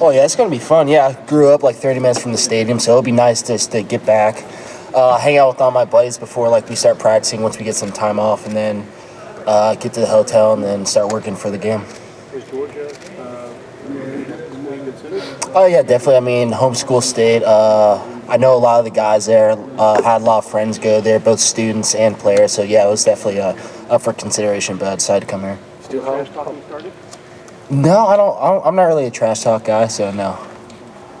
Oh, yeah, it's going to be fun. Yeah, I grew up like 30 minutes from the stadium, so it'll be nice just to get back, hang out with all my buddies before like we start practicing once we get some time off, and then get to the hotel and then start working for the game. Is Georgia Oh, yeah, definitely. I mean, homeschool state. I know a lot of the guys there. Had a lot of friends go there, both students and players. So, yeah, it was definitely up for consideration, but I decided to come here. Still trash talking started? No, I'm not really a trash talk guy, so no.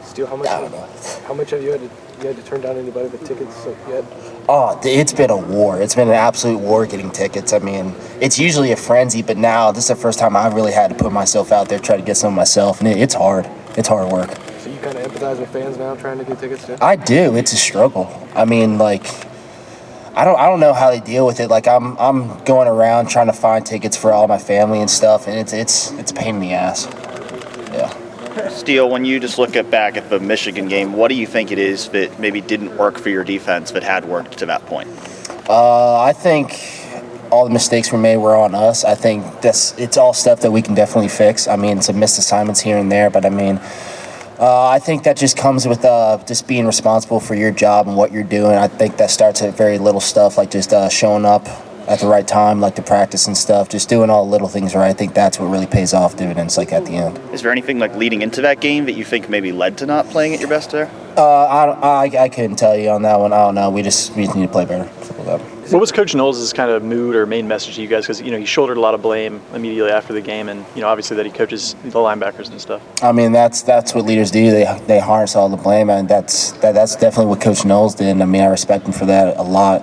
Still, how much have you had to turn down anybody with tickets yet? Oh, it's been a war. It's been an absolute war getting tickets. I mean, it's usually a frenzy, but now this is the first time I've really had to put myself out there, try to get some myself, and it's hard. It's hard work. So you kind of empathize with fans now trying to get tickets too? I do. It's a struggle. I mean, like, I don't know how they deal with it. Like, I'm going around trying to find tickets for all my family and stuff, and it's a pain in the ass. Yeah. Steele, when you just look back at the Michigan game, what do you think it is that maybe didn't work for your defense that had worked to that point? I think all the mistakes we made were on us. I think it's all stuff that we can definitely fix. I mean, some missed assignments here and there, but I mean, I think that just comes with just being responsible for your job and what you're doing. I think that starts at very little stuff, like just showing up at the right time, like to practice and stuff, just doing all the little things right. I think that's what really pays off dividends, like at the end. Is there anything like leading into that game that you think maybe led to not playing at your best there? I couldn't tell you on that one. I don't know. We just need to play better. What was Coach Knowles' kind of mood or main message to you guys? Because, he shouldered a lot of blame immediately after the game, and, obviously that he coaches the linebackers and stuff. I mean, that's what leaders do. They harness all the blame, and that's definitely what Coach Knowles did. I mean, I respect him for that a lot.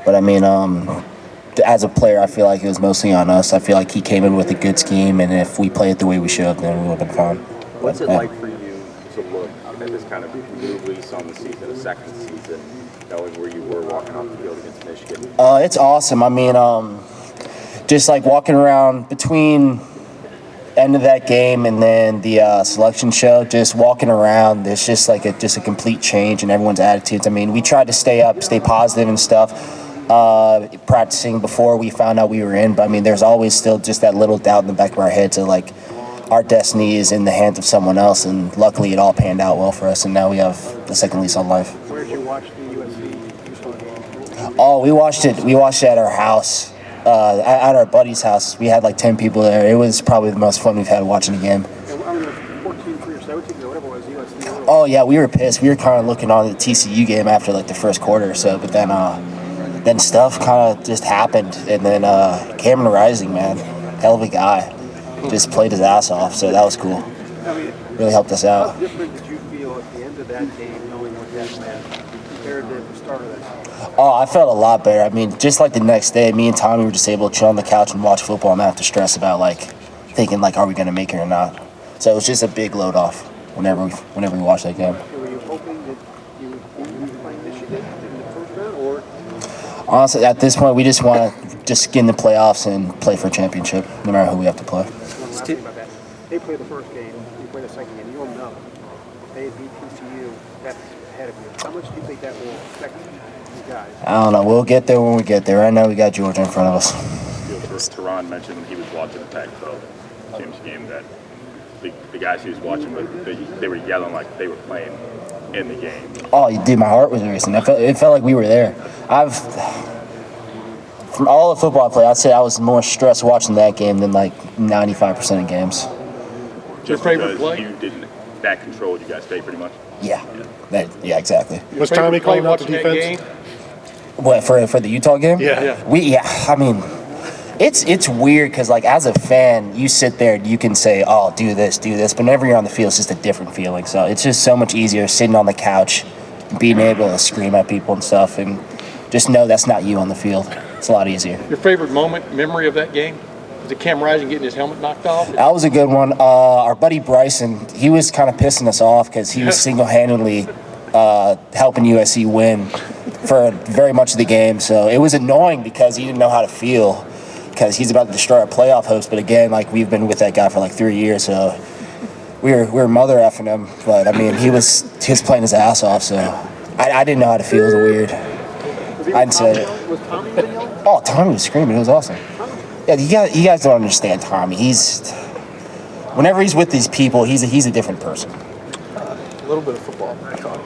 But, I mean, as a player, I feel like it was mostly on us. I feel like he came in with a good scheme, and if we played it the way we should, then we would have been fine. What's it like for you to look at this kind of new lease on the season, a second season, knowing where you were walking off the field against Michigan? It's awesome. I mean, just like walking around between end of that game and then the selection show, just walking around, there's just like a complete change in everyone's attitudes. I mean, we tried to stay positive and stuff. Practicing before we found out we were in, but I mean, there's always still just that little doubt in the back of our heads of like our destiny is in the hands of someone else, and luckily it all panned out well for us, and now we have the second lease on life. Where did you watch the USC game? Oh, we watched it at our house, at our buddy's house. We had like 10 people there. It was probably the most fun we've had watching a game. 14-3 or 17 or whatever it was, USC. Oh yeah, we were pissed. We were kind of looking on the TCU game after like the first quarter or so, but then stuff kind of just happened, and then Cameron Rising, man, hell of a guy, just played his ass off, so that was cool. Really helped us out. How different did you feel at the end of that game, knowing what that meant, compared to the start of that season? Oh, I felt a lot better. I mean, just like the next day, me and Tommy were just able to chill on the couch and watch football and not have to stress about like thinking like, are we going to make it or not? So it was just a big load off whenever we watched that game. Were you hoping that you would be playing Michigan in the first round, or? Honestly, at this point, we just want to just get in the playoffs and play for a championship, no matter who we have to play. They play the first game, you play the second game, you'll know. They beat TCU, that's ahead of you. How much do you think that will affect you guys? I don't know. We'll get there when we get there. Right now, we got Georgia in front of us. Teron mentioned when he was watching the Pac-12 James game that the guys he was watching, they were yelling like they were playing in the game. Oh, dude, my heart was racing. It felt like we were there. From all the football I played, I'd say I was more stressed watching that game than like 95% of games. Your favorite play? You didn't that controlled you guys stay pretty much. Yeah, exactly. Was Tommy calling out the defense? What for the Utah game? Yeah. I mean, it's weird because like as a fan, you sit there and you can say, "Oh, do this," but whenever you're on the field, it's just a different feeling. So it's just so much easier sitting on the couch, being able to scream at people and stuff, and just know that's not you on the field. It's a lot easier. Your favorite memory of that game? Was it Cam Rising getting his helmet knocked off? That was a good one. Our buddy Bryson, he was kind of pissing us off because he was single-handedly helping USC win for very much of the game. So it was annoying because he didn't know how to feel because he's about to destroy our playoff hopes. But again, like we've been with that guy for like 3 years, so we were mother effing him. But I mean, he was playing his ass off, so I didn't know how to feel. It was weird. I'd say it. Was Tommy yelling? Oh, Tommy was screaming. It was awesome. Yeah, you guys don't understand Tommy. whenever he's with these people, he's a different person. A little bit of football talk.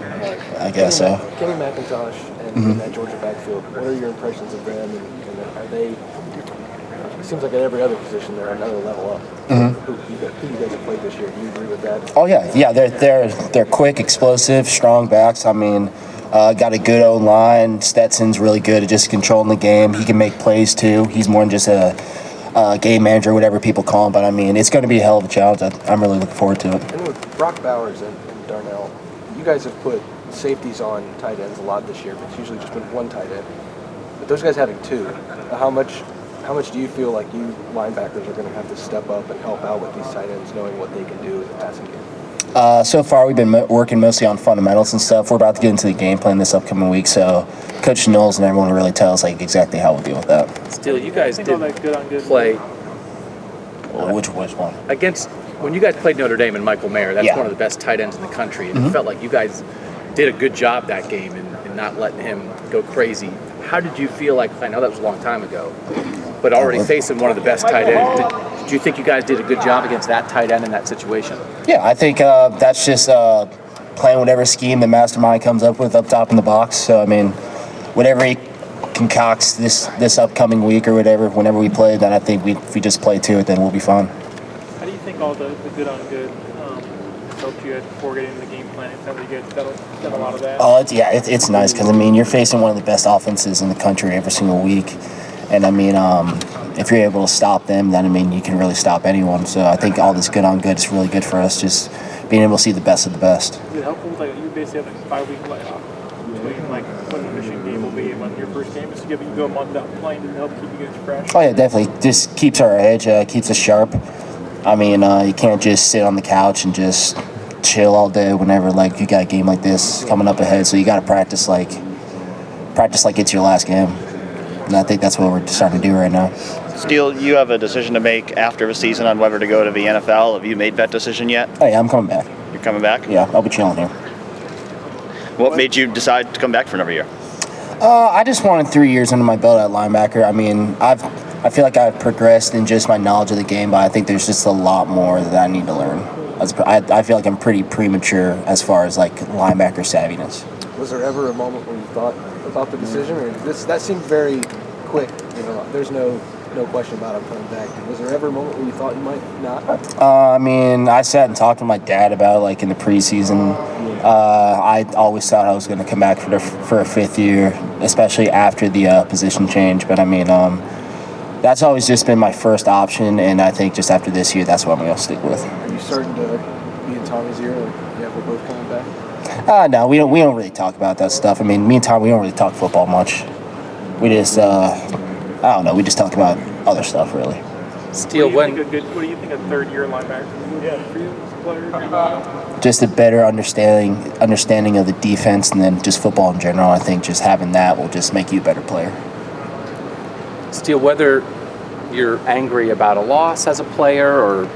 I guess so. Kenny McIntosh and that Georgia backfield, what are your impressions of them? And are they, it seems like at every other position they're another level up. Who you guys have played this year? Do you agree with that? Oh yeah. They're quick, explosive, strong backs. I mean, got a good O-line. Stetson's really good at just controlling the game. He can make plays too. He's more than just a game manager, whatever people call him. But I mean, it's going to be a hell of a challenge. I'm really looking forward to it. And with Brock Bowers and Darnell, you guys have put safeties on tight ends a lot this year, but it's usually just been one tight end. But those guys having two, how much do you feel like you linebackers are going to have to step up and help out with these tight ends, knowing what they can do in the passing game? So far, we've been working mostly on fundamentals and stuff. We're about to get into the game plan this upcoming week, so Coach Knowles and everyone will really tell us like exactly how we'll deal with that. Steele, you guys did play Which one? against when you guys played Notre Dame and Michael Mayer. That's Yeah. one of the best tight ends in the country, and it felt like you guys did a good job that game and not letting him go crazy. How did you feel like? I know that was a long time ago, but already facing one of the best tight ends, did you think you guys did a good job against that tight end in that situation? Yeah, I think that's just playing whatever scheme the mastermind comes up with up top in the box. So, I mean, whatever he concocts this upcoming week or whatever, whenever we play, then I think if we just play to it, then we'll be fine. How do you think all the good on good helped you before getting into the game plan? It sounds like you guys done a lot of that. Oh, it's nice because, I mean, you're facing one of the best offenses in the country every single week. And, I mean, if you're able to stop them, then, I mean, you can really stop anyone. So I think all this good on good is really good for us, just being able to see the best of the best. Is it helpful? Like, you basically have like 5 week layoff between like when the Michigan game will be and when your first game is to give you go a month without playing to help keep you guys fresh? Oh, yeah, definitely. Just keeps our edge, keeps us sharp. I mean, you can't just sit on the couch and just chill all day whenever, like, you got a game like this coming up ahead. So you got to practice like it's your last game. And I think that's what we're starting to do right now. Steele, you have a decision to make after the season on whether to go to the NFL. Have you made that decision yet? Oh, yeah, I'm coming back. You're coming back? Yeah, I'll be chilling here. What made you decide to come back for another year? I just wanted 3 years under my belt at linebacker. I mean, I feel like I've progressed in just my knowledge of the game, but I think there's just a lot more that I need to learn. I feel like I'm pretty premature as far as like linebacker savviness. Was there ever a moment when you thought about the decision, or that seemed very quick? You know, there's no question about it coming back. Was there ever a moment where you thought you might not? I mean, I sat and talked to my dad about it, like in the preseason. I always thought I was going to come back for a fifth year, especially after the position change. But I mean, that's always just been my first option, and I think just after this year, that's what I'm going to stick with. Are you starting to be in Tommy's ear? Like, yeah, we're both coming back. No, we don't really talk about that stuff. I mean, me and Tom, we don't really talk football much. We just, I don't know, we just talk about other stuff, really. Steele, what do you think a third year linebacker would do for you as a player? Just a better understanding of the defense, and then just football in general. I think just having that will just make you a better player. Steele, whether you're angry about a loss as a player, or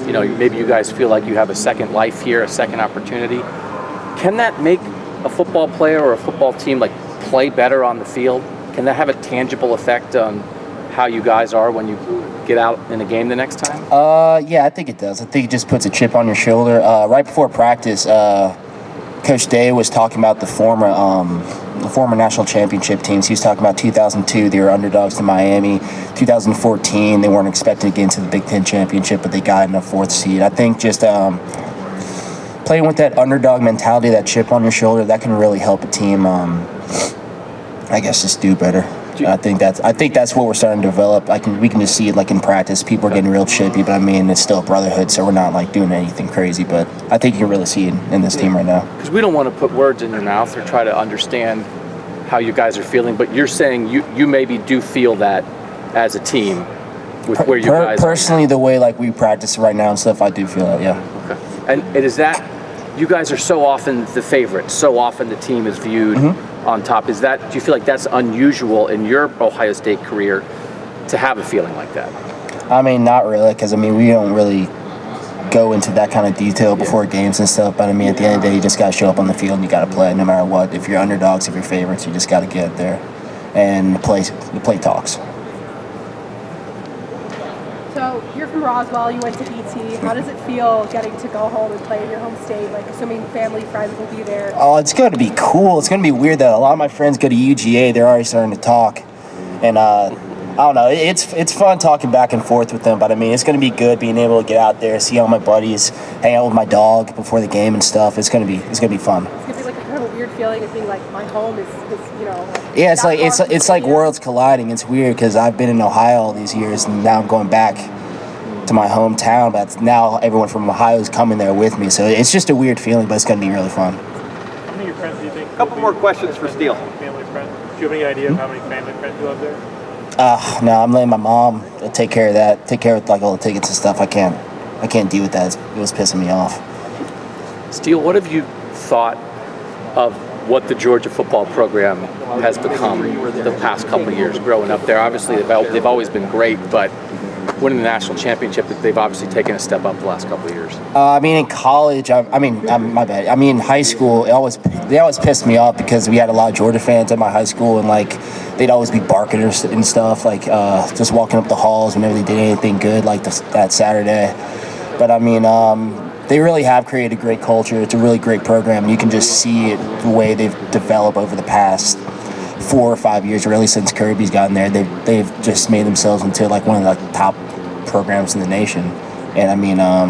maybe you guys feel like you have a second life here, a second opportunity, can that make a football player or a football team like play better on the field? Can that have a tangible effect on how you guys are when you get out in a game the next time? Yeah, I think it does. I think it just puts a chip on your shoulder. Right before practice, Coach Day was talking about the former national championship teams. He was talking about 2002, they were underdogs to Miami. 2014, they weren't expected to get into the Big Ten championship, but they got in the 4th seed. I think just playing with that underdog mentality, that chip on your shoulder, that can really help a team, I guess, just do better. I think that's what we're starting to develop. We can just see it like in practice. People are getting real chippy, but I mean, it's still a brotherhood, so we're not like doing anything crazy. But I think you can really see it in this team right now. Because we don't want to put words in your mouth or try to understand how you guys are feeling, but you're saying you maybe do feel that as a team with where you guys personally, the way like we practice right now and stuff, I do feel that, yeah. Okay. And is that you guys are so often the favorite, so often the team is viewed on top. Do you feel like that's unusual in your Ohio State career to have a feeling like that? I mean, not really, because I mean, we don't really go into that kind of detail before games and stuff. But I mean, at the end of the day, you just got to show up on the field and you got to play no matter what. If you're underdogs, if you're favorites, you just got to get there, and the play talks. So So you're from Roswell, you went to BT. How does it feel getting to go home and play in your home state? Like, assuming family, friends will be there. Oh, it's going to be cool. It's going to be weird, though. A lot of my friends go to UGA. They're already starting to talk. And I don't know. It's fun talking back and forth with them. But, I mean, it's going to be good being able to get out there, see all my buddies, hang out with my dog before the game and stuff. It's going to be fun. It's going to be like a kind of a weird feeling of being like, my home is you know. Yeah, it's like worlds colliding. It's weird because I've been in Ohio all these years, and now I'm going back to my hometown. But now everyone from Ohio is coming there with me, so it's just a weird feeling. But it's going to be really fun. How many of your friends do you think? A couple more questions for Steele. Family friends. Do you have any idea of how many family friends you have there? No, I'm letting my mom take care of that. Take care of like all the tickets and stuff. I can't deal with that. It was pissing me off. Steele, what have you thought of what the Georgia football program has become the past couple of years growing up there? Obviously, they've always been great, but winning the national championship, they've obviously taken a step up the last couple of years. I mean, in college, my bad. I mean, in high school, they always pissed me off because we had a lot of Georgia fans at my high school, and like they'd always be barking and stuff, like just walking up the halls whenever they did anything good, like that Saturday. But I mean, they really have created a great culture. It's a really great program, and you can just see it the way they've developed over the past 4 or 5 years, really since Kirby's gotten there. They've just made themselves into like one of the top programs in the nation. And I mean, a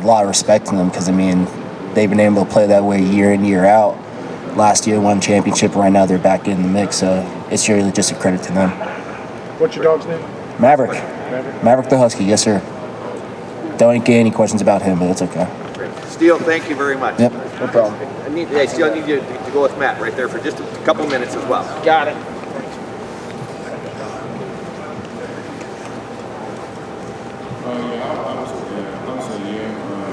lot of respect to them because I mean, they've been able to play that way year in, year out. Last year won championship. Right now they're back in the mix. So it's really just a credit to them. What's your dog's name? Maverick. Maverick the Husky. Yes, sir. Don't get any questions about him, but it's okay. Steele, thank you very much. Yep, no problem. Steele, I need you to go with Matt right there for just a couple minutes as well. Got it. Yeah, I'm